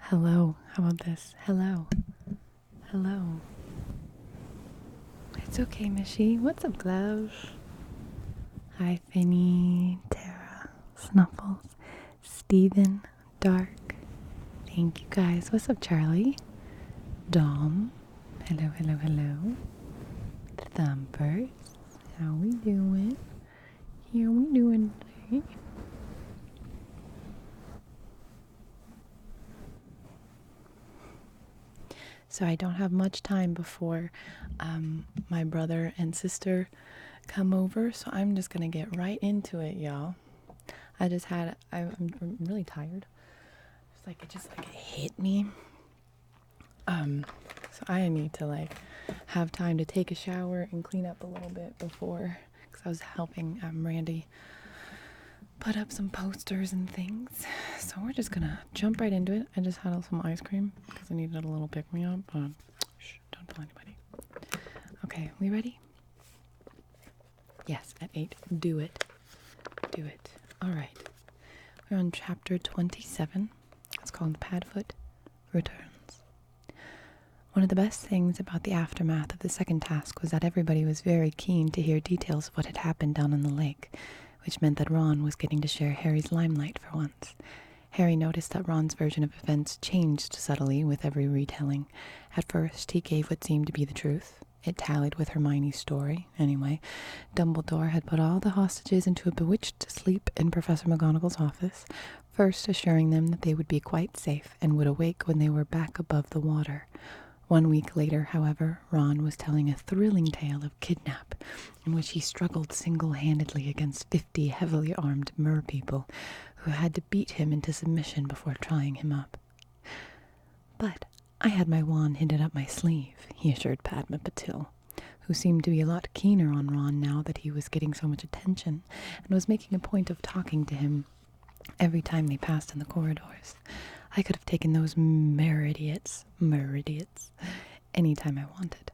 Hello. How about this? Hello. Hello. It's okay, Mishy. What's up, Glove? Hi, Finny, Tara, Snuffles, Steven, Dark. Thank you, guys. What's up, Charlie? Dom. Hello, hello, hello. Thumpers. How we doing? How we doing today? So I don't have much time before my brother and sister come over, so I'm just gonna get right into it, y'all. I'm really tired. It just hit me. So I need to have time to take a shower and clean up a little bit before, because I was helping Randy put up some posters and things. So we're just gonna jump right into it. I just had some ice cream because I needed a little pick me up, but shh, don't tell anybody. Okay, we ready? Yes, at 8. Do it. Do it. All right. We're on chapter 27. It's called Padfoot Returns. One of the best things about the aftermath of the second task was that everybody was very keen to hear details of what had happened down on the lake, which meant that Ron was getting to share Harry's limelight for once. Harry noticed that Ron's version of events changed subtly with every retelling. At first, he gave what seemed to be the truth. It tallied with Hermione's story, anyway. Dumbledore had put all the hostages into a bewitched sleep in Professor McGonagall's office, first assuring them that they would be quite safe and would awake when they were back above the water. 1 week later, however, Ron was telling a thrilling tale of kidnap, in which he struggled single-handedly against 50 heavily armed merpeople who had to beat him into submission before trying him up. But I had my wand hidden up my sleeve, he assured Padma Patil, who seemed to be a lot keener on Ron now that he was getting so much attention, and was making a point of talking to him every time they passed in the corridors. I could have taken those Meridiots, any time I wanted.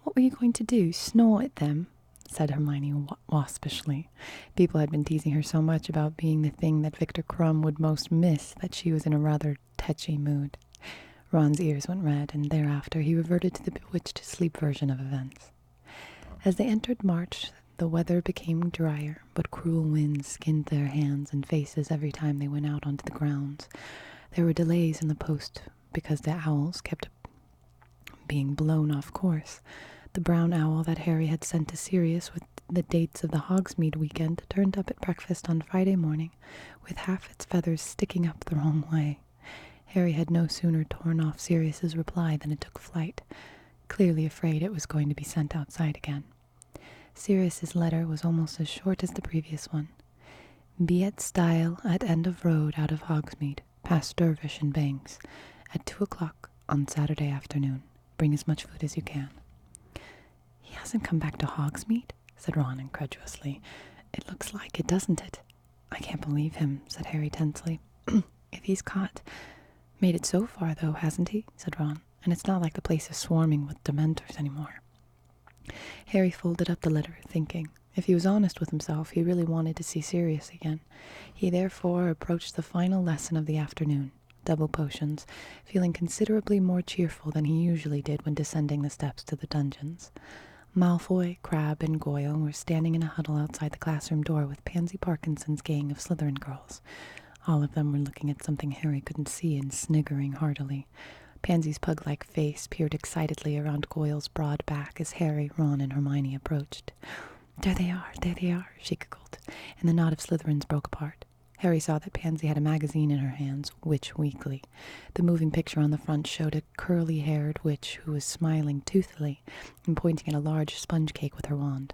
What were you going to do, snore at them? Said Hermione waspishly. People had been teasing her so much about being the thing that Victor Crumb would most miss that she was in a rather tetchy mood. Ron's ears went red, and thereafter he reverted to the bewitched sleep version of events. As they entered March, the weather became drier, but cruel winds skinned their hands and faces every time they went out onto the grounds. There were delays in the post because the owls kept being blown off course. The brown owl that Harry had sent to Sirius with the dates of the Hogsmeade weekend turned up at breakfast on Friday morning, with half its feathers sticking up the wrong way. Harry had no sooner torn off Sirius's reply than it took flight, clearly afraid it was going to be sent outside again. Sirius's letter was almost as short as the previous one. Be at Stile at end of road out of Hogsmeade, past Dervish and Banks, at 2 o'clock on Saturday afternoon. Bring as much food as you can. He hasn't come back to Hogsmeade, said Ron incredulously. It looks like it, doesn't it? I can't believe him, said Harry tensely. If he's caught. Made it so far, though, hasn't he? Said Ron. And it's not like the place is swarming with Dementors anymore. Harry folded up the letter, thinking. If he was honest with himself, he really wanted to see Sirius again. He therefore approached the final lesson of the afternoon, double potions, feeling considerably more cheerful than he usually did when descending the steps to the dungeons. Malfoy, Crabbe, and Goyle were standing in a huddle outside the classroom door with Pansy Parkinson's gang of Slytherin girls. All of them were looking at something Harry couldn't see and sniggering heartily. Pansy's pug-like face peered excitedly around Goyle's broad back as Harry, Ron, and Hermione approached. There they are, she giggled, and the knot of Slytherins broke apart. Harry saw that Pansy had a magazine in her hands, Witch Weekly. The moving picture on the front showed a curly-haired witch who was smiling toothily and pointing at a large sponge cake with her wand.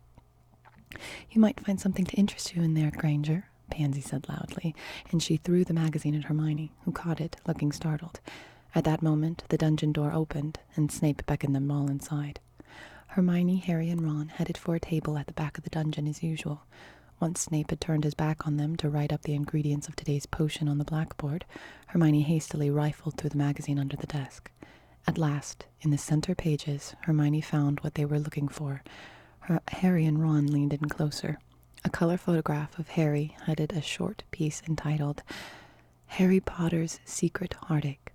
You might find something to interest you in there, Granger, Pansy said loudly, and she threw the magazine at Hermione, who caught it, looking startled. At that moment, the dungeon door opened, and Snape beckoned them all inside. Hermione, Harry, and Ron headed for a table at the back of the dungeon as usual. Once Snape had turned his back on them to write up the ingredients of today's potion on the blackboard, Hermione hastily rifled through the magazine under the desk. At last, in the center pages, Hermione found what they were looking for. Harry and Ron leaned in closer. A color photograph of Harry headed a short piece entitled Harry Potter's Secret Heartache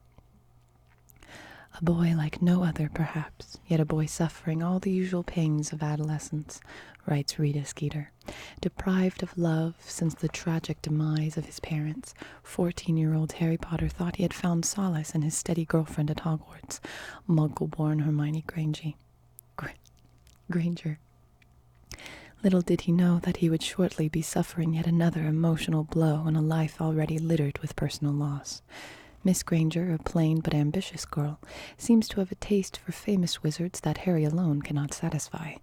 A boy like no other, perhaps, yet a boy suffering all the usual pains of adolescence, writes Rita Skeeter. Deprived of love since the tragic demise of his parents, 14-year-old Harry Potter thought he had found solace in his steady girlfriend at Hogwarts, Muggle-born Hermione Granger. Little did he know that he would shortly be suffering yet another emotional blow in a life already littered with personal loss. Miss Granger, a plain but ambitious girl, seems to have a taste for famous wizards that Harry alone cannot satisfy.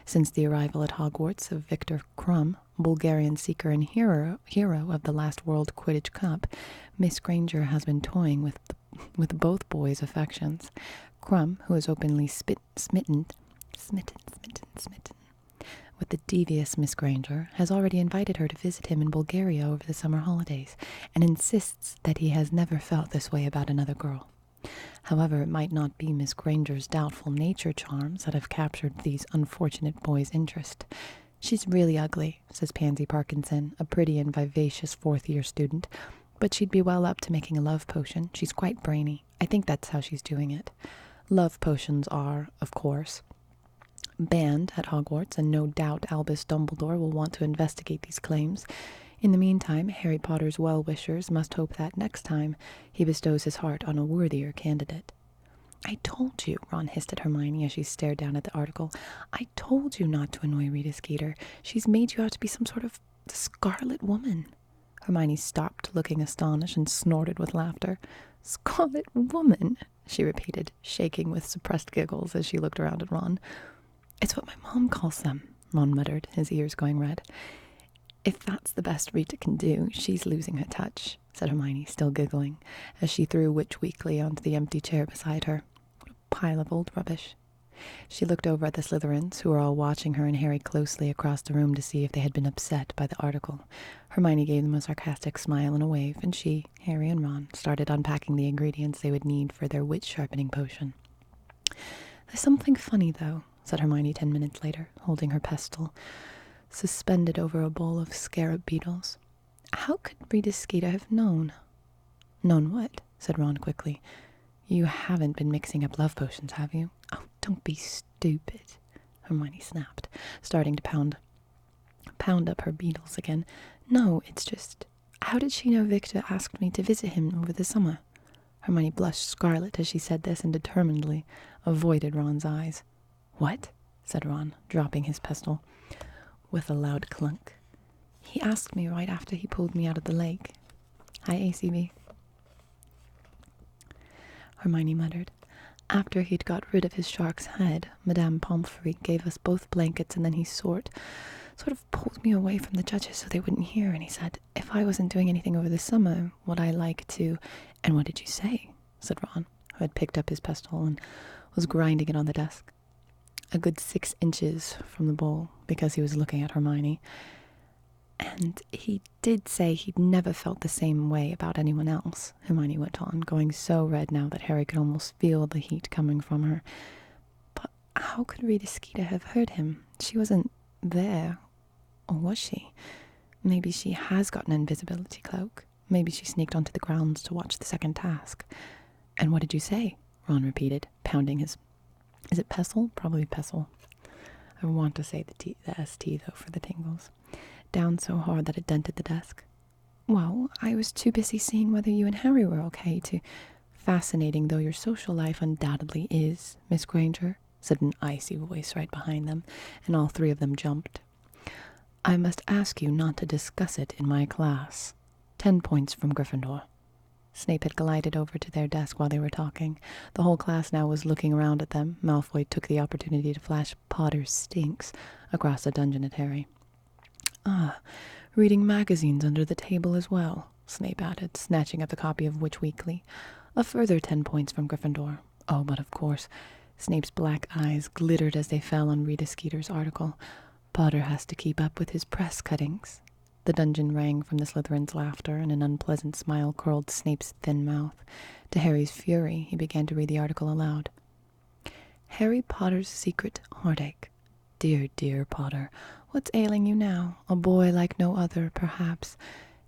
Since the arrival at Hogwarts of Victor Krum, Bulgarian seeker and hero of the last World Quidditch Cup, Miss Granger has been toying with both boys' affections. Krum, who is openly smitten with the devious Miss Granger, has already invited her to visit him in Bulgaria over the summer holidays, and insists that he has never felt this way about another girl. However, it might not be Miss Granger's doubtful nature charms that have captured these unfortunate boys' interest. "She's really ugly," says Pansy Parkinson, a pretty and vivacious fourth-year student, "but she'd be well up to making a love potion. She's quite brainy. I think that's how she's doing it." Love potions are, of course, banned at Hogwarts, and no doubt Albus Dumbledore will want to investigate these claims. In the meantime, Harry Potter's well-wishers must hope that next time he bestows his heart on a worthier candidate. "I told you," Ron hissed at Hermione as she stared down at the article. "I told you not to annoy Rita Skeeter. She's made you out to be some sort of Scarlet Woman." Hermione stopped, looking astonished, and snorted with laughter. "Scarlet Woman," she repeated, shaking with suppressed giggles as she looked around at Ron. "It's what my mom calls them," Ron muttered, his ears going red. "If that's the best Rita can do, she's losing her touch," said Hermione, still giggling, as she threw Witch Weekly onto the empty chair beside her. What a pile of old rubbish. She looked over at the Slytherins, who were all watching her and Harry closely across the room to see if they had been upset by the article. Hermione gave them a sarcastic smile and a wave, and she, Harry, and Ron started unpacking the ingredients they would need for their witch-sharpening potion. "There's something funny, though," said Hermione 10 minutes later, holding her pestle suspended over a bowl of scarab beetles. "How could Rita Skeeter have known?" "Known what?" said Ron quickly. "You haven't been mixing up love potions, have you?" "Oh, don't be stupid," Hermione snapped, starting to pound up her beetles again. "No, it's just, how did she know Victor asked me to visit him over the summer?" Hermione blushed scarlet as she said this and determinedly avoided Ron's eyes. "What?" said Ron, dropping his pestle with a loud clunk. "He asked me right after he pulled me out of the lake." "Hi, ACB." Hermione muttered. "After he'd got rid of his shark's head, Madame Pomfrey gave us both blankets, and then he sort of pulled me away from the judges so they wouldn't hear, and he said, if I wasn't doing anything over the summer, would I like to—" "And what did you say?" said Ron, who had picked up his pestle and was grinding it on the desk. A good 6 inches from the bowl, because he was looking at Hermione. "And he did say he'd never felt the same way about anyone else," Hermione went on, going so red now that Harry could almost feel the heat coming from her. "But how could Rita Skeeter have heard him? She wasn't there, or was she? Maybe she has got an invisibility cloak. Maybe she sneaked onto the grounds to watch the second task." "And what did you say?" Ron repeated, pounding his... Is it pestle? Probably pestle. I want to say the ST, though, for the tingles. Down so hard that it dented the desk. "Well, I was too busy seeing whether you and Harry were okay to—" "Fascinating though your social life undoubtedly is, Miss Granger," said an icy voice right behind them, and all 3 of them jumped. "I must ask you not to discuss it in my class. 10 points from Gryffindor." Snape had glided over to their desk while they were talking. The whole class now was looking around at them. Malfoy took the opportunity to flash "Potter stinks" across the dungeon at Harry. "Ah, reading magazines under the table as well," Snape added, snatching up the copy of Witch Weekly. "A further 10 points from Gryffindor. Oh, but of course," Snape's black eyes glittered as they fell on Rita Skeeter's article, "Potter has to keep up with his press cuttings." The dungeon rang from the Slytherin's laughter, and an unpleasant smile curled Snape's thin mouth. To Harry's fury, he began to read the article aloud. "Harry Potter's secret heartache. Dear, dear Potter, what's ailing you now? A boy like no other, perhaps."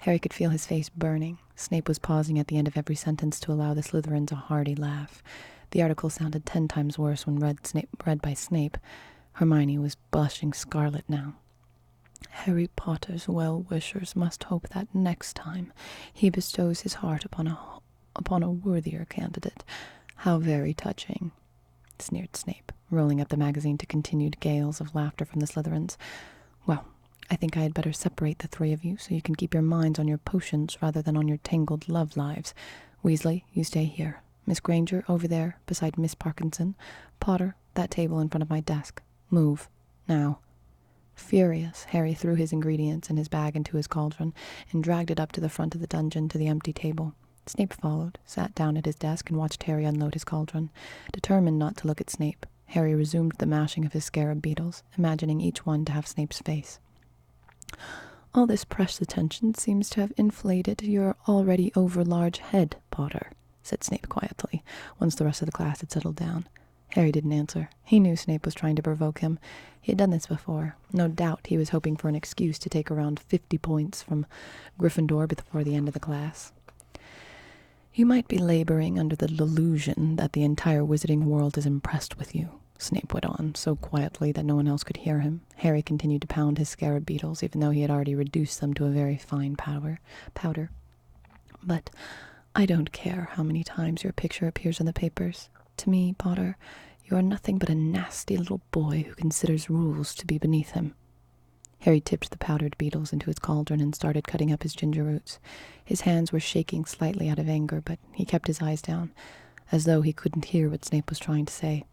Harry could feel his face burning. Snape was pausing at the end of every sentence to allow the Slytherins a hearty laugh. The article sounded 10 times worse when read by Snape. Hermione was blushing scarlet now. Harry Potter's well-wishers must hope that next time he bestows his heart upon a worthier candidate. How very touching, sneered Snape, rolling up the magazine to continued gales of laughter from the Slytherins. Well, I think I had better separate the three of you so you can keep your minds on your potions rather than on your tangled love lives. Weasley, you stay here. Miss Granger, over there, beside Miss Parkinson. Potter, that table in front of my desk. Move. Now. Furious, Harry threw his ingredients and his bag into his cauldron and dragged it up to the front of the dungeon to the empty table. Snape followed, sat down at his desk, and watched Harry unload his cauldron. Determined not to look at Snape, Harry resumed the mashing of his scarab beetles, imagining each one to have Snape's face. All this press attention seems to have inflated your already over-large head, Potter, said Snape quietly, once the rest of the class had settled down. Harry didn't answer. He knew Snape was trying to provoke him. He had done this before. No doubt he was hoping for an excuse to take around 50 points from Gryffindor before the end of the class. You might be laboring under the delusion that the entire wizarding world is impressed with you, Snape went on, so quietly that no one else could hear him. Harry continued to pound his scarab beetles, even though he had already reduced them to a very fine powder. But I don't care how many times your picture appears in the papers. To me, Potter, you are nothing but a nasty little boy who considers rules to be beneath him. Harry tipped the powdered beetles into his cauldron and started cutting up his ginger roots. His hands were shaking slightly out of anger, but he kept his eyes down, as though he couldn't hear what Snape was trying to say.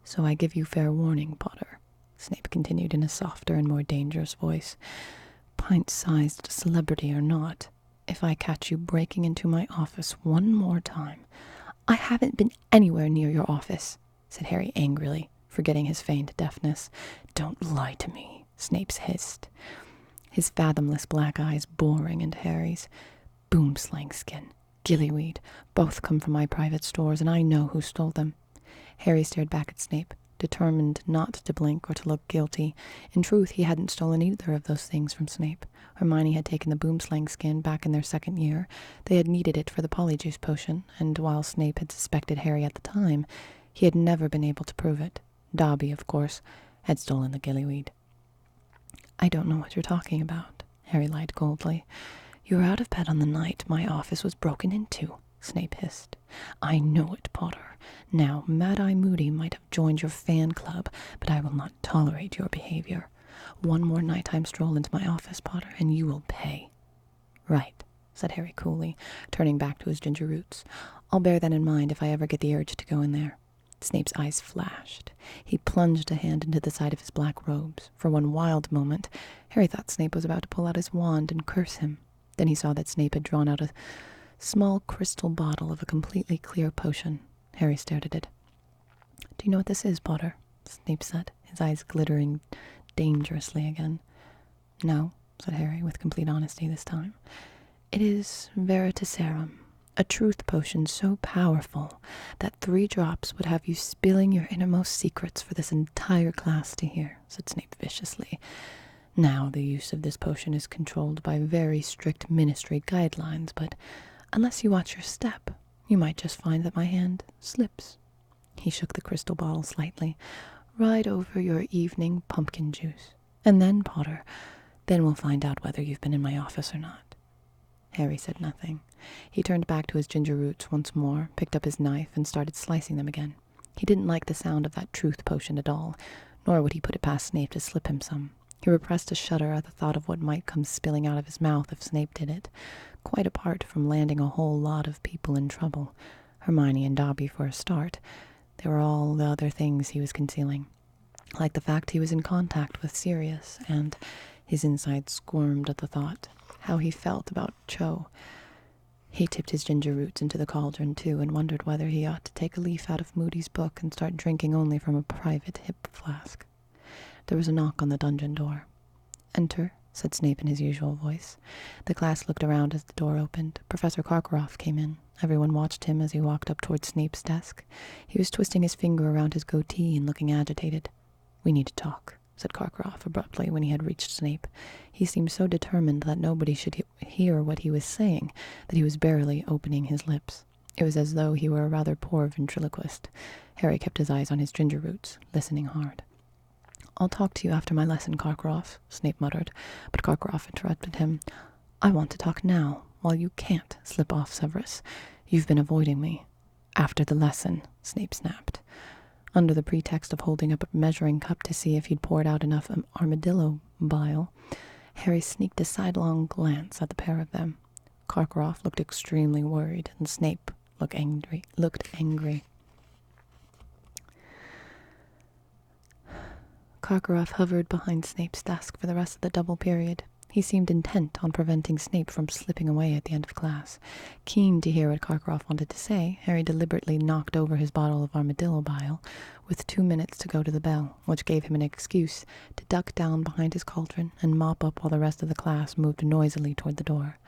So I give you fair warning, Potter, Snape continued in a softer and more dangerous voice. Pint-sized celebrity or not, if I catch you breaking into my office one more time... I haven't been anywhere near your office, said Harry angrily, forgetting his feigned deafness. Don't lie to me, Snape hissed, his fathomless black eyes boring into Harry's. Boomslang skin, gillyweed, both come from my private stores, and I know who stole them. Harry stared back at Snape, determined not to blink or to look guilty. In truth, he hadn't stolen either of those things from Snape. Hermione had taken the boomslang skin back in their second year. They had needed it for the polyjuice potion, and while Snape had suspected Harry at the time, he had never been able to prove it. Dobby, of course, had stolen the gillyweed. I don't know what you're talking about, Harry lied coldly. You were out of bed on the night my office was broken into, Snape hissed. I know it, Potter. Now, Mad-Eye Moody might have joined your fan club, but I will not tolerate your behavior. One more nighttime stroll into my office, Potter, and you will pay. Right, said Harry coolly, turning back to his ginger roots. I'll bear that in mind if I ever get the urge to go in there. Snape's eyes flashed. He plunged a hand into the side of his black robes. For one wild moment, Harry thought Snape was about to pull out his wand and curse him. Then he saw that Snape had drawn out a small crystal bottle of a completely clear potion. Harry stared at it. Do you know what this is, Potter? Snape said, his eyes glittering dangerously again. No, said Harry, with complete honesty this time. It is Veritaserum, a truth potion so powerful that 3 drops would have you spilling your innermost secrets for this entire class to hear, said Snape viciously. Now, the use of this potion is controlled by very strict ministry guidelines, but unless you watch your step, you might just find that my hand slips. He shook the crystal bottle slightly. Right over your evening pumpkin juice. And then, Potter, then we'll find out whether you've been in my office or not. Harry said nothing. He turned back to his ginger roots once more, picked up his knife, and started slicing them again. He didn't like the sound of that truth potion at all, nor would he put it past Snape to slip him some. He repressed a shudder at the thought of what might come spilling out of his mouth if Snape did it, quite apart from landing a whole lot of people in trouble. Hermione and Dobby for a start. There were all the other things he was concealing, like the fact he was in contact with Sirius, and his insides squirmed at the thought, how he felt about Cho. He tipped his ginger roots into the cauldron, too, and wondered whether he ought to take a leaf out of Moody's book and start drinking only from a private hip flask. There was a knock on the dungeon door. Enter, said Snape in his usual voice. The class looked around as the door opened. Professor Karkaroff came in. Everyone watched him as he walked up toward Snape's desk. He was twisting his finger around his goatee and looking agitated. We need to talk, said Karkaroff abruptly when he had reached Snape. He seemed so determined that nobody should hear what he was saying that he was barely opening his lips. It was as though he were a rather poor ventriloquist. Harry kept his eyes on his ginger roots, listening hard. "I'll talk to you after my lesson, Karkaroff," Snape muttered, but Karkaroff interrupted him. "I want to talk now, while you can't slip off, Severus. You've been avoiding me." "After the lesson," Snape snapped. Under the pretext of holding up a measuring cup to see if he'd poured out enough armadillo bile, Harry sneaked a sidelong glance at the pair of them. Karkaroff looked extremely worried, and Snape looked angry. Karkaroff hovered behind Snape's desk for the rest of the double period. He seemed intent on preventing Snape from slipping away at the end of class. Keen to hear what Karkaroff wanted to say, Harry deliberately knocked over his bottle of armadillo bile, with 2 minutes to go to the bell, which gave him an excuse to duck down behind his cauldron and mop up while the rest of the class moved noisily toward the door.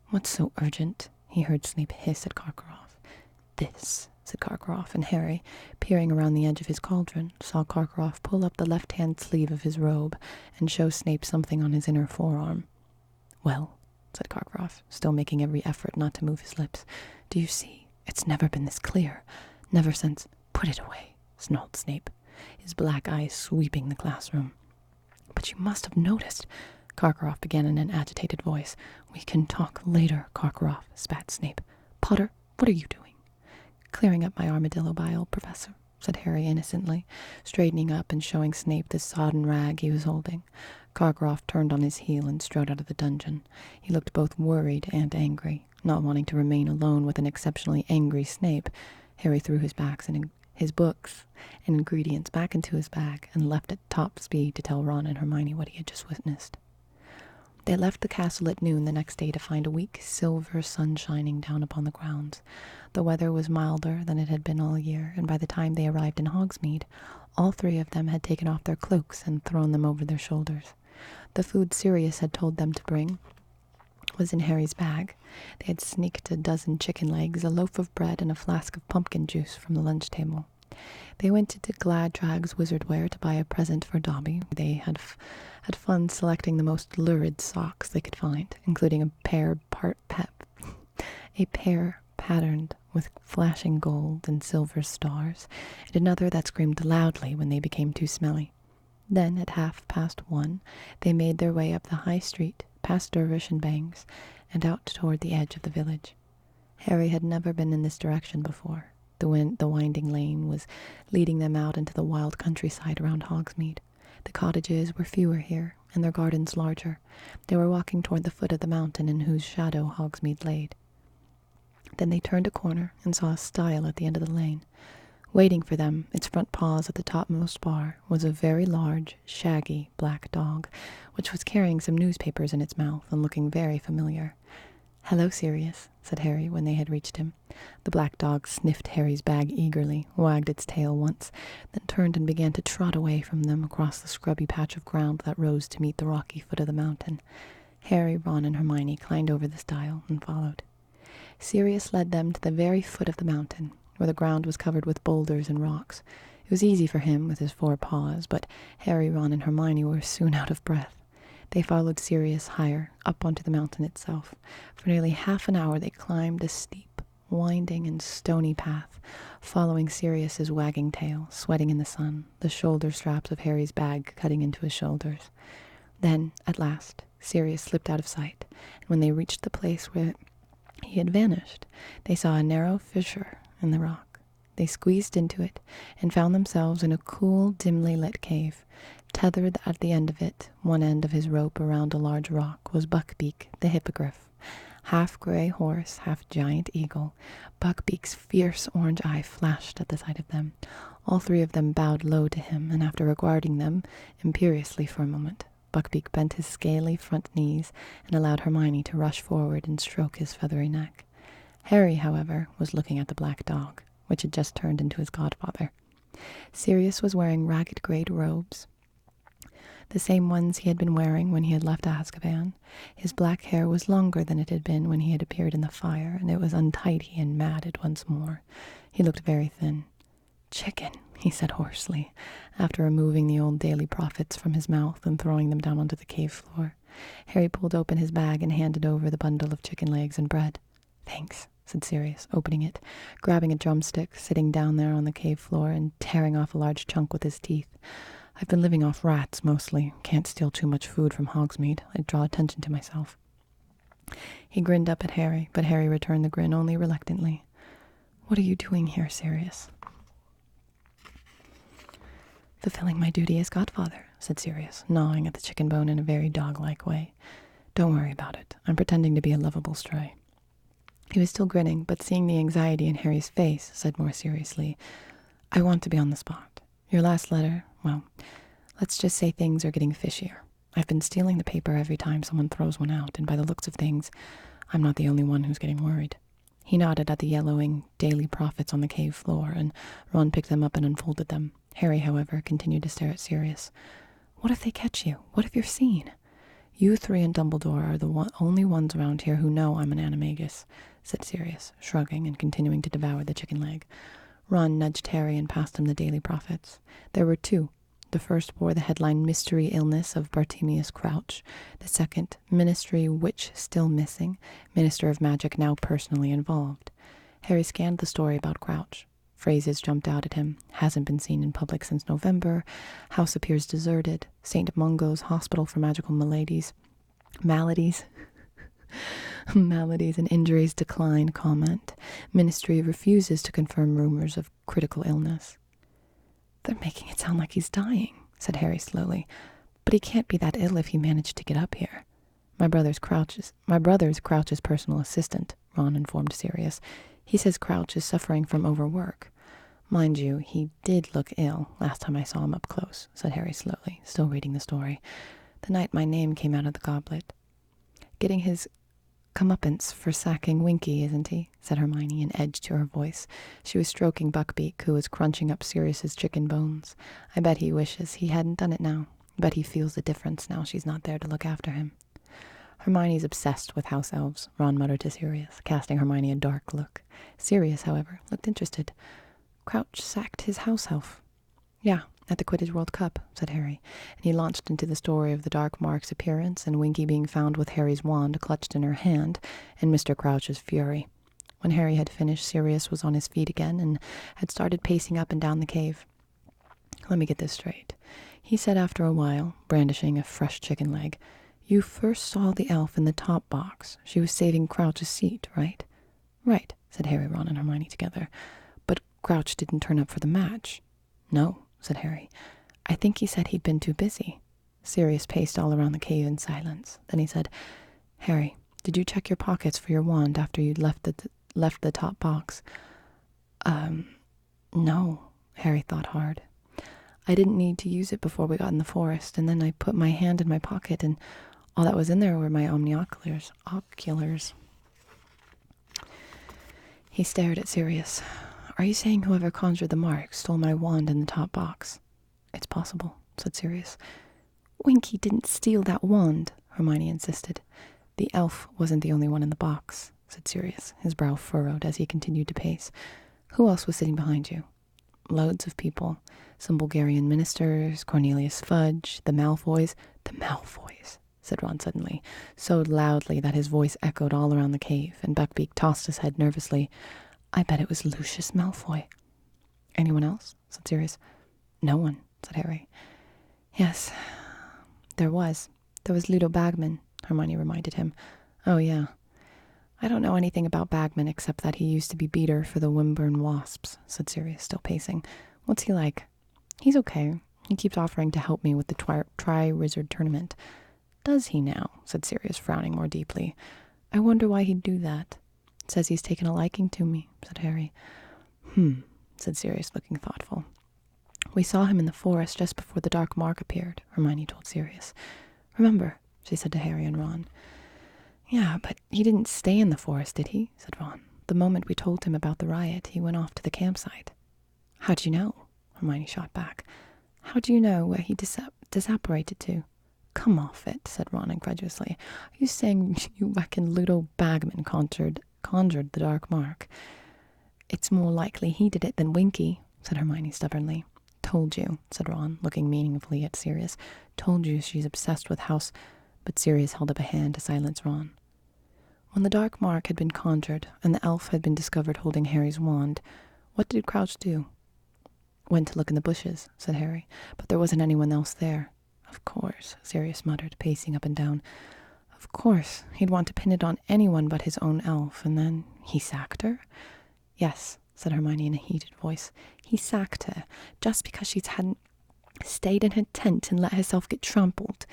"What's so urgent?" he heard Snape hiss at Karkaroff. "This," said Karkaroff, and Harry, peering around the edge of his cauldron, saw Karkaroff pull up the left-hand sleeve of his robe and show Snape something on his inner forearm. "Well," said Karkaroff, still making every effort not to move his lips, "do you see? It's never been this clear. Never since—" "Put it away," snarled Snape, his black eyes sweeping the classroom. "But you must have noticed," Karkaroff began in an agitated voice. "We can talk later, Karkaroff," spat Snape. "Potter, what are you doing?" "Clearing up my armadillo bile, Professor," said Harry innocently, straightening up and showing Snape the sodden rag he was holding. Karkaroff turned on his heel and strode out of the dungeon. He looked both worried and angry. Not wanting to remain alone with an exceptionally angry Snape, Harry threw his books and ingredients back into his bag and left at top speed to tell Ron and Hermione what he had just witnessed. They left the castle at noon the next day to find a weak silver sun shining down upon the grounds. The weather was milder than it had been all year, and by the time they arrived in Hogsmeade, all 3 of them had taken off their cloaks and thrown them over their shoulders. The food Sirius had told them to bring was in Harry's bag. They had sneaked a dozen chicken legs, a loaf of bread, and a flask of pumpkin juice from the lunch table. They went into Gladdrag's Wizardwear to buy a present for Dobby. They had fun selecting the most lurid socks they could find, including a pair patterned with flashing gold and silver stars, and another that screamed loudly when they became too smelly. Then, at 1:30, they made their way up the high street, past Dervish and Bangs, and out toward the edge of the village. Harry had never been in this direction before. The winding lane was leading them out into the wild countryside around Hogsmeade. The cottages were fewer here, and their gardens larger. They were walking toward the foot of the mountain in whose shadow Hogsmeade laid. Then they turned a corner and saw a stile at the end of the lane. Waiting for them, its front paws at the topmost bar, was a very large, shaggy black dog, which was carrying some newspapers in its mouth and looking very familiar. "Hello, Sirius," said Harry when they had reached him. The black dog sniffed Harry's bag eagerly, wagged its tail once, then turned and began to trot away from them across the scrubby patch of ground that rose to meet the rocky foot of the mountain. Harry, Ron, and Hermione climbed over the stile and followed. Sirius led them to the very foot of the mountain, where the ground was covered with boulders and rocks. It was easy for him with his 4 paws, but Harry, Ron, and Hermione were soon out of breath. They followed Sirius higher, up onto the mountain itself. For nearly half an hour they climbed a steep, winding, and stony path, following Sirius's wagging tail, sweating in the sun, the shoulder straps of Harry's bag cutting into his shoulders. Then, at last, Sirius slipped out of sight, and when they reached the place where he had vanished, they saw a narrow fissure in the rock. They squeezed into it and found themselves in a cool, dimly lit cave. Tethered at the end of it, one end of his rope around a large rock, was Buckbeak, the hippogriff. Half gray horse, half giant eagle, Buckbeak's fierce orange eye flashed at the sight of them. All 3 of them bowed low to him, and after regarding them imperiously for a moment, Buckbeak bent his scaly front knees and allowed Hermione to rush forward and stroke his feathery neck. Harry, however, was looking at the black dog, which had just turned into his godfather. Sirius was wearing ragged gray robes, the same ones he had been wearing when he had left Azkaban. His black hair was longer than it had been when he had appeared in the fire, and it was untidy and matted once more. He looked very thin. "Chicken," he said hoarsely, after removing the old Daily Prophets from his mouth and throwing them down onto the cave floor. Harry pulled open his bag and handed over the bundle of chicken legs and bread. Thanks, said Sirius, opening it, grabbing a drumstick, sitting down there on the cave floor, and tearing off a large chunk with his teeth. I've been living off rats, mostly. Can't steal too much food from Hogsmeade. I'd draw attention to myself. He grinned up at Harry, but Harry returned the grin only reluctantly. What are you doing here, Sirius? Fulfilling my duty as godfather, said Sirius, gnawing at the chicken bone in a very dog-like way. Don't worry about it. I'm pretending to be a lovable stray. He was still grinning, but seeing the anxiety in Harry's face, said more seriously, I want to be on the spot. Your last letter, well, let's just say things are getting fishier. I've been stealing the paper every time someone throws one out, and by the looks of things, I'm not the only one who's getting worried. He nodded at the yellowing Daily Prophets on the cave floor, and Ron picked them up and unfolded them. Harry, however, continued to stare at Sirius. What if they catch you? What if you're seen? You three and Dumbledore are the only ones around here who know I'm an animagus, said Sirius, shrugging and continuing to devour the chicken leg. Ron nudged Harry and passed him the Daily Prophets. There were two. The first bore the headline Mystery Illness of Bartemius Crouch. The second, Ministry Witch Still Missing, Minister of Magic Now Personally Involved. Harry scanned the story about Crouch. Phrases jumped out at him. Hasn't been seen in public since November. House appears deserted. St. Mungo's Hospital for Magical Maladies. Maladies and injuries decline, comment. Ministry refuses to confirm rumors of critical illness. They're making it sound like he's dying, said Harry slowly. But he can't be that ill if he managed to get up here. My brother's Crouch's personal assistant, Ron informed Sirius. He says Crouch is suffering from overwork. Mind you, he did look ill last time I saw him up close, said Harry slowly, still reading the story. The night my name came out of the goblet. Getting his comeuppance for sacking Winky, isn't he? Said Hermione, an edge to her voice. She was stroking Buckbeak, who was crunching up Sirius's chicken bones. I bet he wishes he hadn't done it now. Bet he feels the difference now she's not there to look after him. Hermione's obsessed with house elves, Ron muttered to Sirius, casting Hermione a dark look. Sirius, however, looked interested. Crouch sacked his house elf. Yeah, at the Quidditch World Cup, said Harry, and he launched into the story of the Dark Mark's appearance and Winky being found with Harry's wand clutched in her hand and Mr. Crouch's fury. When Harry had finished, Sirius was on his feet again and had started pacing up and down the cave. Let me get this straight, he said after a while, brandishing a fresh chicken leg. You first saw the elf in the top box. She was saving Crouch's seat, right? Right, said Harry, Ron, and Hermione together. But Crouch didn't turn up for the match. No, said Harry. I think he said he'd been too busy. Sirius paced all around the cave in silence. Then he said, Harry, did you check your pockets for your wand after you'd left the top box? No, Harry thought hard. I didn't need to use it before we got in the forest, and then I put my hand in my pocket, and all that was in there were my oculars. He stared at Sirius. Are you saying whoever conjured the mark stole my wand in the top box? It's possible, said Sirius. Winky didn't steal that wand, Hermione insisted. The elf wasn't the only one in the box, said Sirius, his brow furrowed as he continued to pace. Who else was sitting behind you? Loads of people. Some Bulgarian ministers, Cornelius Fudge, the Malfoys. The Malfoys, said Ron suddenly, so loudly that his voice echoed all around the cave, and Buckbeak tossed his head nervously. I bet it was Lucius Malfoy. Anyone else? Said Sirius. No one, said Harry. Yes, there was. There was Ludo Bagman, Hermione reminded him. Oh, yeah. I don't know anything about Bagman except that he used to be beater for the Wimburn Wasps, said Sirius, still pacing. What's he like? He's okay. He keeps offering to help me with the Tri-Wizard tournament. Does he now? Said Sirius, frowning more deeply. I wonder why he'd do that. Says he's taken a liking to me, said Harry. Said Sirius, looking thoughtful. We saw him in the forest just before the Dark Mark appeared, Hermione told Sirius. Remember, she said to Harry and Ron. Yeah, but he didn't stay in the forest, did he? Said Ron. The moment we told him about the riot, he went off to the campsite. How'd you know? Hermione shot back. How do you know where he disapparated to? Come off it, said Ron incredulously. Are you saying you reckon Ludo Bagman conjured the Dark Mark? It's more likely he did it than Winky, said Hermione stubbornly. Told you, said Ron, looking meaningfully at Sirius. Told you she's obsessed with house... But Sirius held up a hand to silence Ron. When the dark mark had been conjured and the elf had been discovered holding Harry's wand, what did Crouch do? Went to look in the bushes, said Harry, but there wasn't anyone else there. Of course, Sirius muttered, pacing up and down. Of course, he'd want to pin it on anyone but his own elf, and then he sacked her? Yes, said Hermione in a heated voice. He sacked her, just because she hadn't stayed in her tent and let herself get trampled.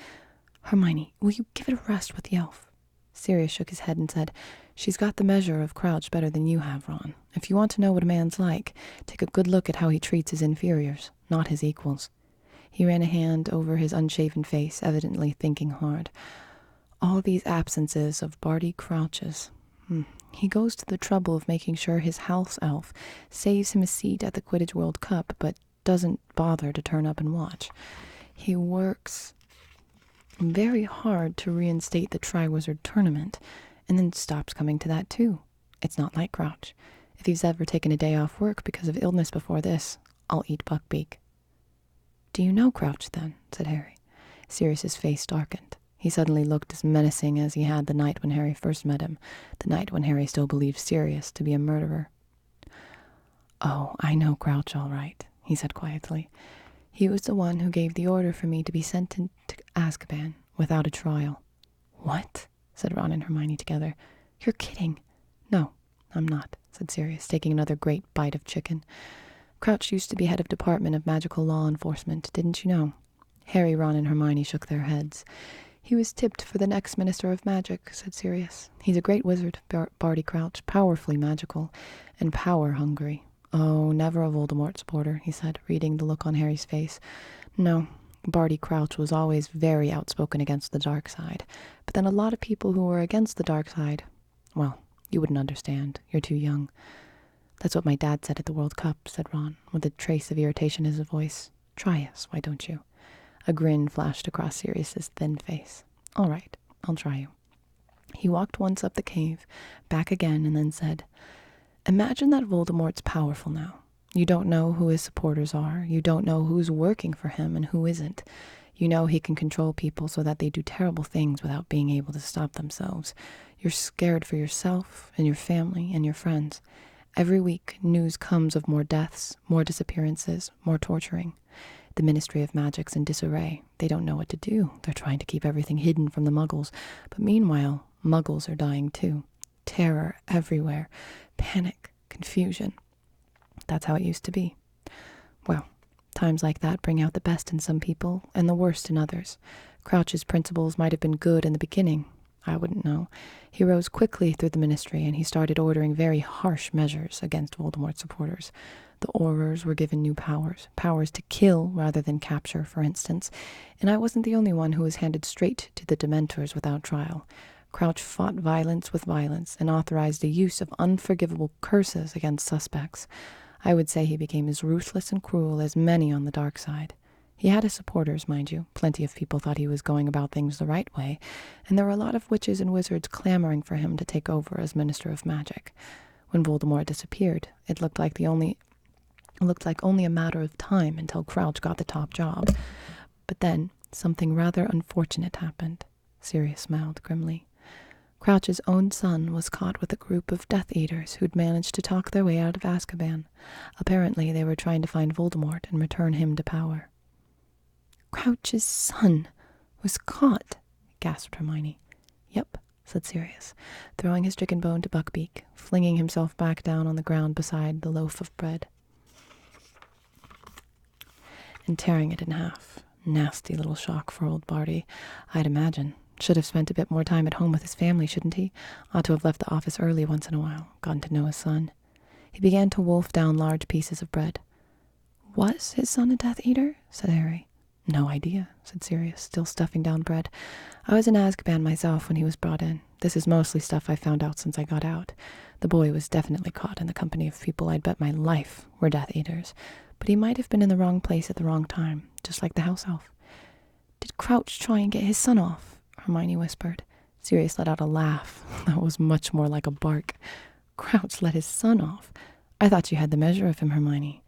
Hermione, will you give it a rest with the elf? Sirius shook his head and said, She's got the measure of Crouch better than you have, Ron. If you want to know what a man's like, take a good look at how he treats his inferiors, not his equals. He ran a hand over his unshaven face, evidently thinking hard. All these absences of Barty Crouches. He goes to the trouble of making sure his house elf saves him a seat at the Quidditch World Cup, but doesn't bother to turn up and watch. He works very hard to reinstate the Triwizard Tournament, and then stops coming to that too. It's not like Crouch. If he's ever taken a day off work because of illness before this, I'll eat Buckbeak. Do you know Crouch, then? Said Harry. Sirius's face darkened. He suddenly looked as menacing as he had the night when Harry first met him, the night when Harry still believed Sirius to be a murderer. Oh, I know Crouch all right, he said quietly. He was the one who gave the order for me to be sent into Azkaban without a trial. What? Said Ron and Hermione together. You're kidding. No, I'm not, said Sirius, taking another great bite of chicken. Crouch used to be head of Department of Magical Law Enforcement, didn't you know? Harry, Ron, and Hermione shook their heads. He was tipped for the next Minister of Magic, said Sirius. He's a great wizard, Barty Crouch, powerfully magical, and power-hungry. Oh, never a Voldemort supporter, he said, reading the look on Harry's face. No, Barty Crouch was always very outspoken against the dark side. But then a lot of people who were against the dark side, well, you wouldn't understand. You're too young. That's what my dad said at the World Cup, said Ron, with a trace of irritation in his voice. Try us, why don't you? A grin flashed across Sirius's thin face. All right, I'll try you. He walked once up the cave, back again, and then said, Imagine that Voldemort's powerful now. You don't know who his supporters are. You don't know who's working for him and who isn't. You know he can control people so that they do terrible things without being able to stop themselves. You're scared for yourself and your family and your friends. Every week, news comes of more deaths, more disappearances, more torturing. The Ministry of Magic's in disarray. They don't know what to do. They're trying to keep everything hidden from the Muggles. But meanwhile, Muggles are dying too. Terror everywhere. Panic. Confusion. That's how it used to be. Well, times like that bring out the best in some people and the worst in others. Crouch's principles might have been good in the beginning. I wouldn't know. He rose quickly through the ministry, and he started ordering very harsh measures against Voldemort's supporters. The Aurors were given new powers to kill rather than capture, for instance, and I wasn't the only one who was handed straight to the Dementors without trial. Crouch fought violence with violence and authorized the use of unforgivable curses against suspects. I would say he became as ruthless and cruel as many on the dark side. He had his supporters, mind you. Plenty of people thought he was going about things the right way, and there were a lot of witches and wizards clamoring for him to take over as Minister of Magic. When Voldemort disappeared, it looked like only a matter of time until Crouch got the top job. But then something rather unfortunate happened. Sirius smiled grimly. Crouch's own son was caught with a group of Death Eaters who'd managed to talk their way out of Azkaban. Apparently they were trying to find Voldemort and return him to power. Crouch's son was caught, gasped Hermione. Yep, said Sirius, throwing his chicken bone to Buckbeak, flinging himself back down on the ground beside the loaf of bread, and tearing it in half. Nasty little shock for old Barty, I'd imagine. Should have spent a bit more time at home with his family, shouldn't he? Ought to have left the office early once in a while, gotten to know his son. He began to wolf down large pieces of bread. Was his son a Death Eater? Said Harry. No idea, said Sirius, still stuffing down bread. I was in Azkaban myself when he was brought in. This is mostly stuff I found out since I got out. The boy was definitely caught in the company of people I'd bet my life were Death Eaters, but he might have been in the wrong place at the wrong time, just like the house elf. Did Crouch try and get his son off? Hermione whispered. Sirius let out a laugh. That was much more like a bark. Crouch let his son off. I thought you had the measure of him, Hermione.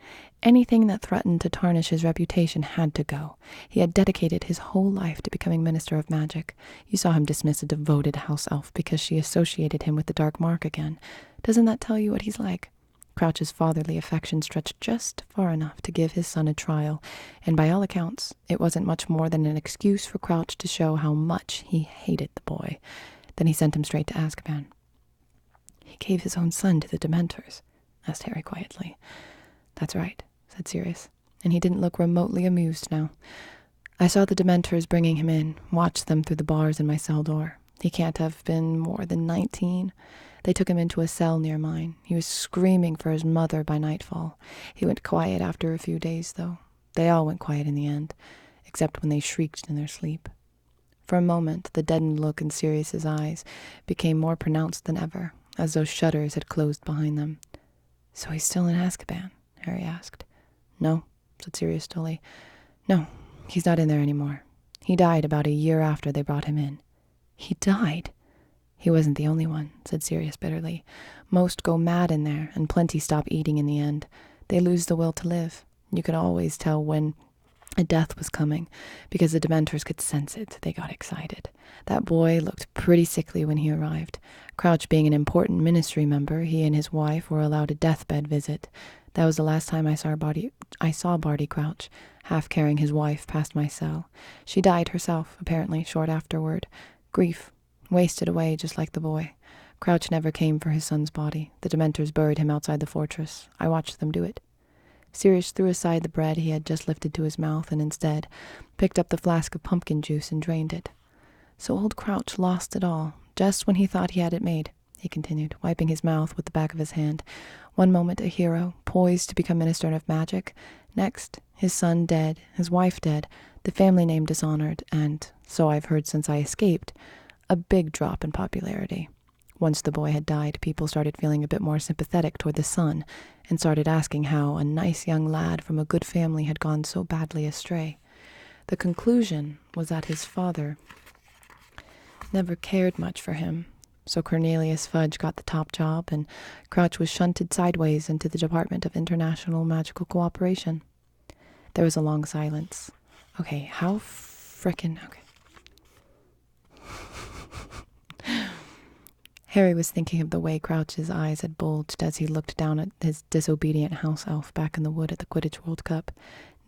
Anything that threatened to tarnish his reputation had to go. He had dedicated his whole life to becoming Minister of Magic. You saw him dismiss a devoted house elf because she associated him with the Dark Mark again. Doesn't that tell you what he's like? Crouch's fatherly affection stretched just far enough to give his son a trial, and by all accounts, it wasn't much more than an excuse for Crouch to show how much he hated the boy. Then he sent him straight to Azkaban. He gave his own son to the Dementors, asked Harry quietly. That's right, said Sirius, and he didn't look remotely amused now. I saw the Dementors bringing him in, watched them through the bars in my cell door. He can't have been more than 19. They took him into a cell near mine. He was screaming for his mother by nightfall. He went quiet after a few days, though. They all went quiet in the end, except when they shrieked in their sleep. For a moment, the deadened look in Sirius's eyes became more pronounced than ever, as though shutters had closed behind them. So he's still in Azkaban? Harry asked. No, said Sirius dully. No, he's not in there anymore. He died about a year after they brought him in. He died? He wasn't the only one, said Sirius bitterly. Most go mad in there, and plenty stop eating in the end. They lose the will to live. You could always tell when a death was coming, because the Dementors could sense it. They got excited. That boy looked pretty sickly when he arrived. Crouch being an important ministry member, he and his wife were allowed a deathbed visit. That was the last time I saw Barty Crouch, half carrying his wife past my cell. She died herself, apparently, short afterward. Grief. Wasted away just like the boy. Crouch never came for his son's body. The Dementors buried him outside the fortress. I watched them do it. Sirius threw aside the bread he had just lifted to his mouth and instead picked up the flask of pumpkin juice and drained it. So old Crouch lost it all, just when he thought he had it made, he continued, wiping his mouth with the back of his hand. One moment a hero, poised to become Minister of Magic. Next, his son dead, his wife dead, the family name dishonored, and, so I've heard since I escaped, a big drop in popularity. Once the boy had died, people started feeling a bit more sympathetic toward the son and started asking how a nice young lad from a good family had gone so badly astray. The conclusion was that his father never cared much for him, so Cornelius Fudge got the top job and Crouch was shunted sideways into the Department of International Magical Cooperation. There was a long silence. Okay. Harry was thinking of the way Crouch's eyes had bulged as he looked down at his disobedient house elf back in the wood at the Quidditch World Cup.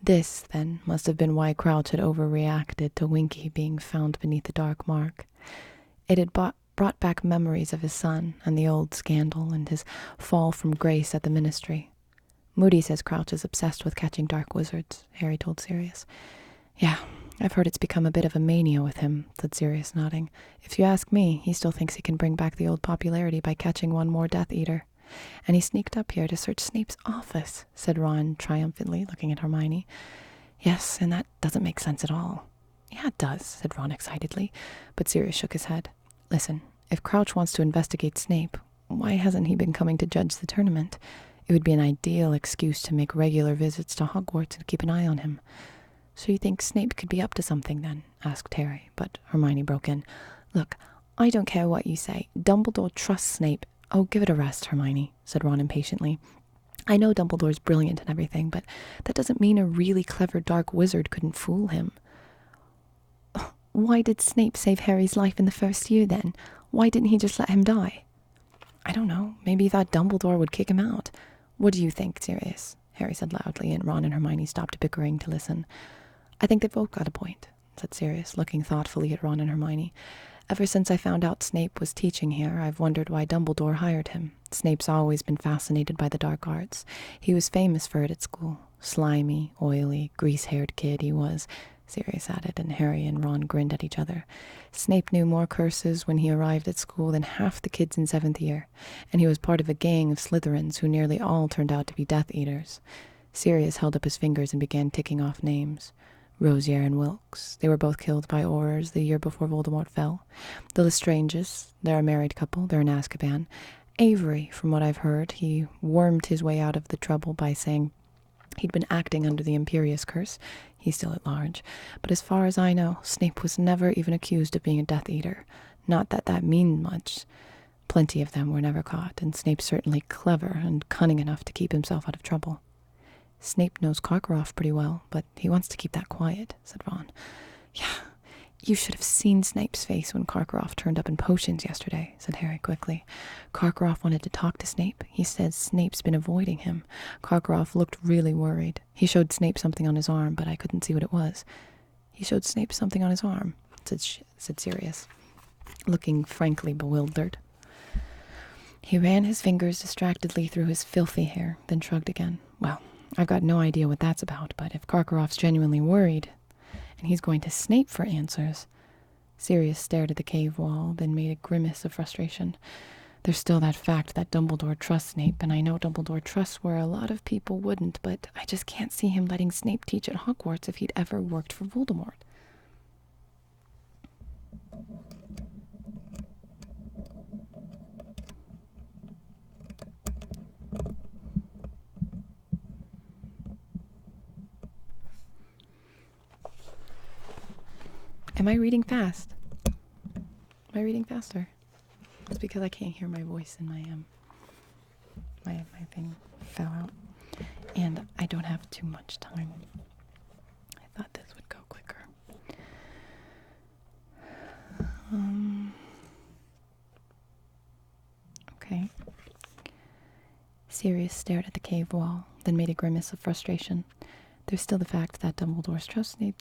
This, then, must have been why Crouch had overreacted to Winky being found beneath the Dark Mark. It had brought back memories of his son and the old scandal and his fall from grace at the ministry. Moody says Crouch is obsessed with catching dark wizards, Harry told Sirius. Yeah, I've heard it's become a bit of a mania with him, said Sirius, nodding. If you ask me, he still thinks he can bring back the old popularity by catching one more Death Eater. And he sneaked up here to search Snape's office, said Ron triumphantly, looking at Hermione. Yes, and that doesn't make sense at all. Yeah, it does, said Ron excitedly, but Sirius shook his head. Listen, if Crouch wants to investigate Snape, why hasn't he been coming to judge the tournament? It would be an ideal excuse to make regular visits to Hogwarts and keep an eye on him. So you think Snape could be up to something, then? Asked Harry, but Hermione broke in. Look, I don't care what you say. Dumbledore trusts Snape. Oh, give it a rest, Hermione, said Ron impatiently. I know Dumbledore's brilliant and everything, but that doesn't mean a really clever dark wizard couldn't fool him. Why did Snape save Harry's life in the first year, then? Why didn't he just let him die? I don't know. Maybe he thought Dumbledore would kick him out. What do you think, Sirius? Harry said loudly, and Ron and Hermione stopped bickering to listen. I think they've both got a point, said Sirius, looking thoughtfully at Ron and Hermione. Ever since I found out Snape was teaching here, I've wondered why Dumbledore hired him. Snape's always been fascinated by the dark arts. He was famous for it at school. Slimy, oily, grease-haired kid he was, Sirius added, and Harry and Ron grinned at each other. Snape knew more curses when he arrived at school than half the kids in 7th year, and he was part of a gang of Slytherins who nearly all turned out to be Death Eaters. Sirius held up his fingers and began ticking off names. Rosier and Wilkes. They were both killed by Aurors the year before Voldemort fell. The Lestranges, they're a married couple, they're in Azkaban. Avery, from what I've heard, he wormed his way out of the trouble by saying he'd been acting under the Imperious Curse. He's still at large. But as far as I know, Snape was never even accused of being a Death Eater. Not that that means much. Plenty of them were never caught, and Snape's certainly clever and cunning enough to keep himself out of trouble. Snape knows Karkaroff pretty well, but he wants to keep that quiet, said Ron. Yeah, you should have seen Snape's face when Karkaroff turned up in potions yesterday, said Harry quickly. Karkaroff wanted to talk to Snape. He said Snape's been avoiding him. Karkaroff looked really worried. He showed Snape something on his arm, but I couldn't see what it was. He showed Snape something on his arm, said Sirius, looking frankly bewildered. He ran his fingers distractedly through his filthy hair, then shrugged again. Well, I've got no idea what that's about, but if Karkaroff's genuinely worried, and he's going to Snape for answers. Sirius stared at the cave wall, then made a grimace of frustration. There's still that fact that Dumbledore trusts Snape, and I know Dumbledore trusts where a lot of people wouldn't, but I just can't see him letting Snape teach at Hogwarts if he'd ever worked for Voldemort. Am I reading fast? Am I reading faster? It's because I can't hear my voice and my thing fell out. And I don't have too much time. I thought this would go quicker. Okay. Sirius stared at the cave wall, then made a grimace of frustration. There's still the fact that Dumbledore's trust Snape.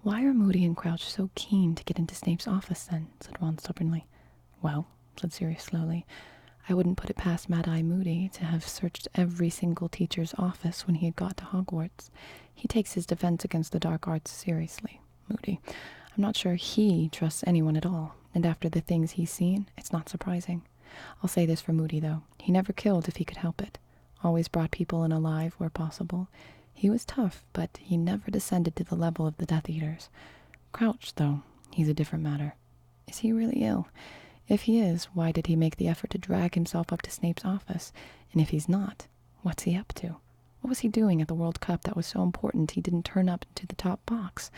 Why are Moody and Crouch so keen to get into Snape's office then? Said Ron stubbornly. Well, said Sirius slowly, I wouldn't put it past Mad-Eye Moody to have searched every single teacher's office when he had got to Hogwarts. He takes his defense against the dark arts seriously, Moody. I'm not sure he trusts anyone at all, and after the things he's seen, it's not surprising. I'll say this for Moody, though. He never killed if he could help it. Always brought people in alive where possible. He was tough, but he never descended to the level of the Death Eaters. Crouch, though, he's a different matter. Is he really ill? If he is, why did he make the effort to drag himself up to Snape's office? And if he's not, what's he up to? What was he doing at the World Cup that was so important he didn't turn up into the top box?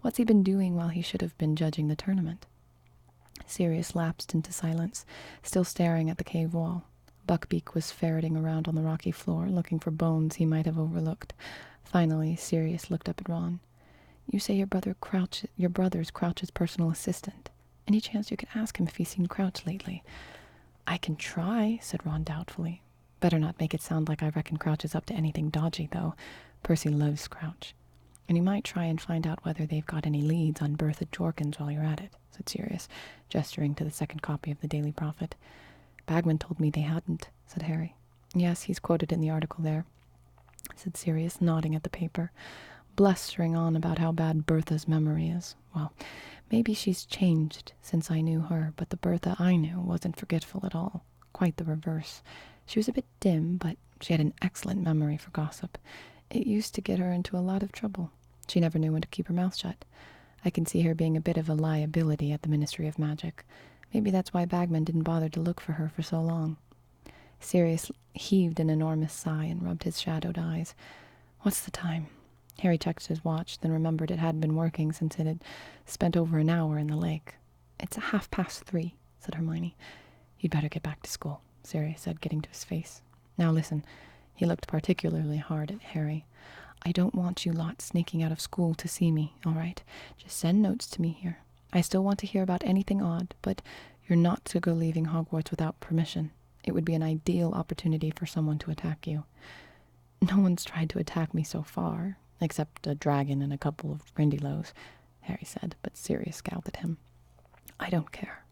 What's he been doing while he should have been judging the tournament? Sirius lapsed into silence, still staring at the cave wall. Buckbeak was ferreting around on the rocky floor, looking for bones he might have overlooked. Finally, Sirius looked up at Ron. You say your brother's Crouch's personal assistant. Any chance you could ask him if he's seen Crouch lately? I can try, said Ron doubtfully. Better not make it sound like I reckon Crouch is up to anything dodgy, though. Percy loves Crouch. And you might try and find out whether they've got any leads on Bertha Jorkins while you're at it, said Sirius, gesturing to the second copy of the Daily Prophet. Bagman told me they hadn't, said Harry. Yes, he's quoted in the article there, said Sirius, nodding at the paper, blustering on about how bad Bertha's memory is. Well, maybe she's changed since I knew her, but the Bertha I knew wasn't forgetful at all. Quite the reverse. She was a bit dim, but she had an excellent memory for gossip. It used to get her into a lot of trouble. She never knew when to keep her mouth shut. I can see her being a bit of a liability at the Ministry of Magic. Maybe that's why Bagman didn't bother to look for her for so long. Sirius heaved an enormous sigh and rubbed his shadowed eyes. What's the time? Harry checked his watch, then remembered it hadn't been working since it had spent over an hour in the lake. It's 3:30, said Hermione. You'd better get back to school, Sirius said, getting to his face. Now listen. He looked particularly hard at Harry. I don't want you lot sneaking out of school to see me, all right? Just send notes to me here. I still want to hear about anything odd, but you're not to go leaving Hogwarts without permission. It would be an ideal opportunity for someone to attack you. No one's tried to attack me so far, except a dragon and a couple of Grindylows, Harry said, but Sirius scowled at him. I don't care.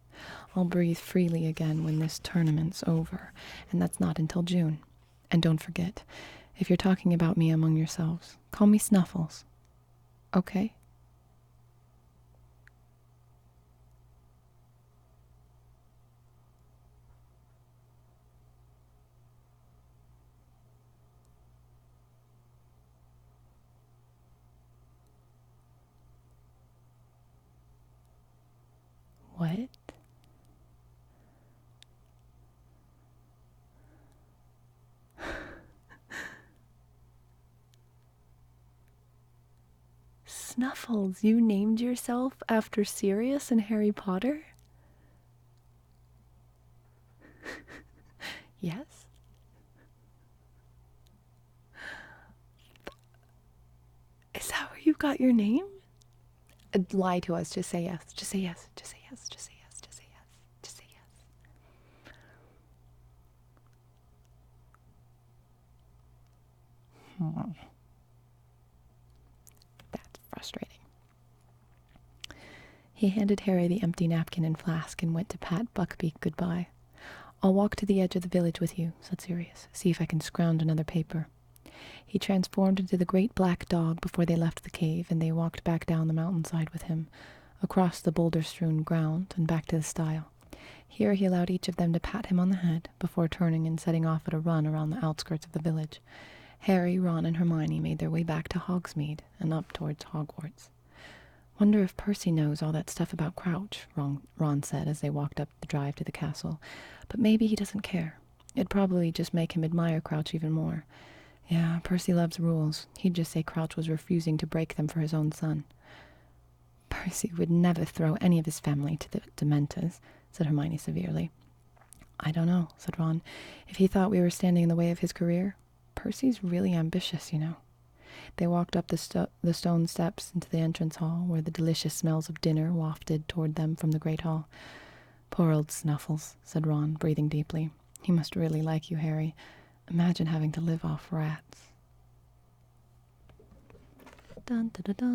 I'll breathe freely again when this tournament's over, and that's not until June. And don't forget, if you're talking about me among yourselves, call me Snuffles. Okay? What? Snuffles, you named yourself after Sirius and Harry Potter? Yes? you've got your name? Lie to us. Just say yes. Just say yes. Just say yes. Just say yes. Just say yes. Just say yes. That's frustrating. He handed Harry the empty napkin and flask and went to pat Buckbeak goodbye. I'll walk to the edge of the village with you, said Sirius. See if I can scrounge another paper. He transformed into the great black dog before they left the cave, and they walked back down the mountainside with him, across the boulder-strewn ground, and back to the stile. Here he allowed each of them to pat him on the head, before turning and setting off at a run around the outskirts of the village. Harry, Ron, and Hermione made their way back to Hogsmeade, and up towards Hogwarts. Wonder if Percy knows all that stuff about Crouch, Ron said as they walked up the drive to the castle. But maybe he doesn't care. It'd probably just make him admire Crouch even more. Yeah, Percy loves rules. He'd just say Crouch was refusing to break them for his own son. Percy would never throw any of his family to the Dementors, said Hermione severely. I don't know, said Ron. If he thought we were standing in the way of his career, Percy's really ambitious, you know. They walked up the stone steps into the entrance hall, where the delicious smells of dinner wafted toward them from the great hall. Poor old Snuffles, said Ron, breathing deeply. He must really like you, Harry. Imagine having to live off rats. Dun, dun, dun, dun.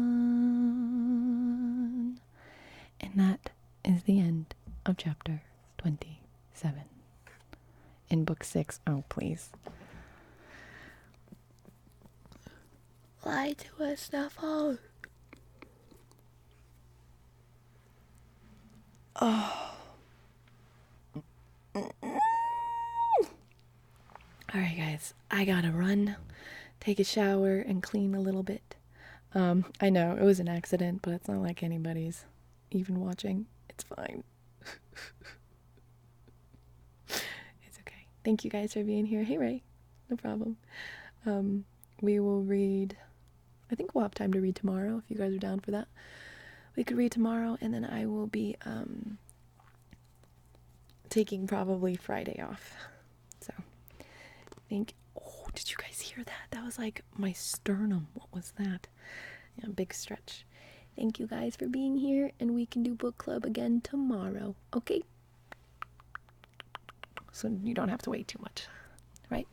And that is the end of chapter 27. In book 6, oh please. Lie to us, Snuffles. Oh. Alright guys, I gotta run, take a shower, and clean a little bit. I know, it was an accident, but it's not like anybody's even watching. It's fine. It's okay. Thank you guys for being here. Hey Ray, no problem. We will read, I think we'll have time to read tomorrow, if you guys are down for that. We could read tomorrow, and then I will be taking probably Friday off. So, oh, did you guys hear that? That was like my sternum. What was that? Yeah, big stretch. Thank you guys for being here, and we can do book club again tomorrow, okay? So you don't have to wait too much, right?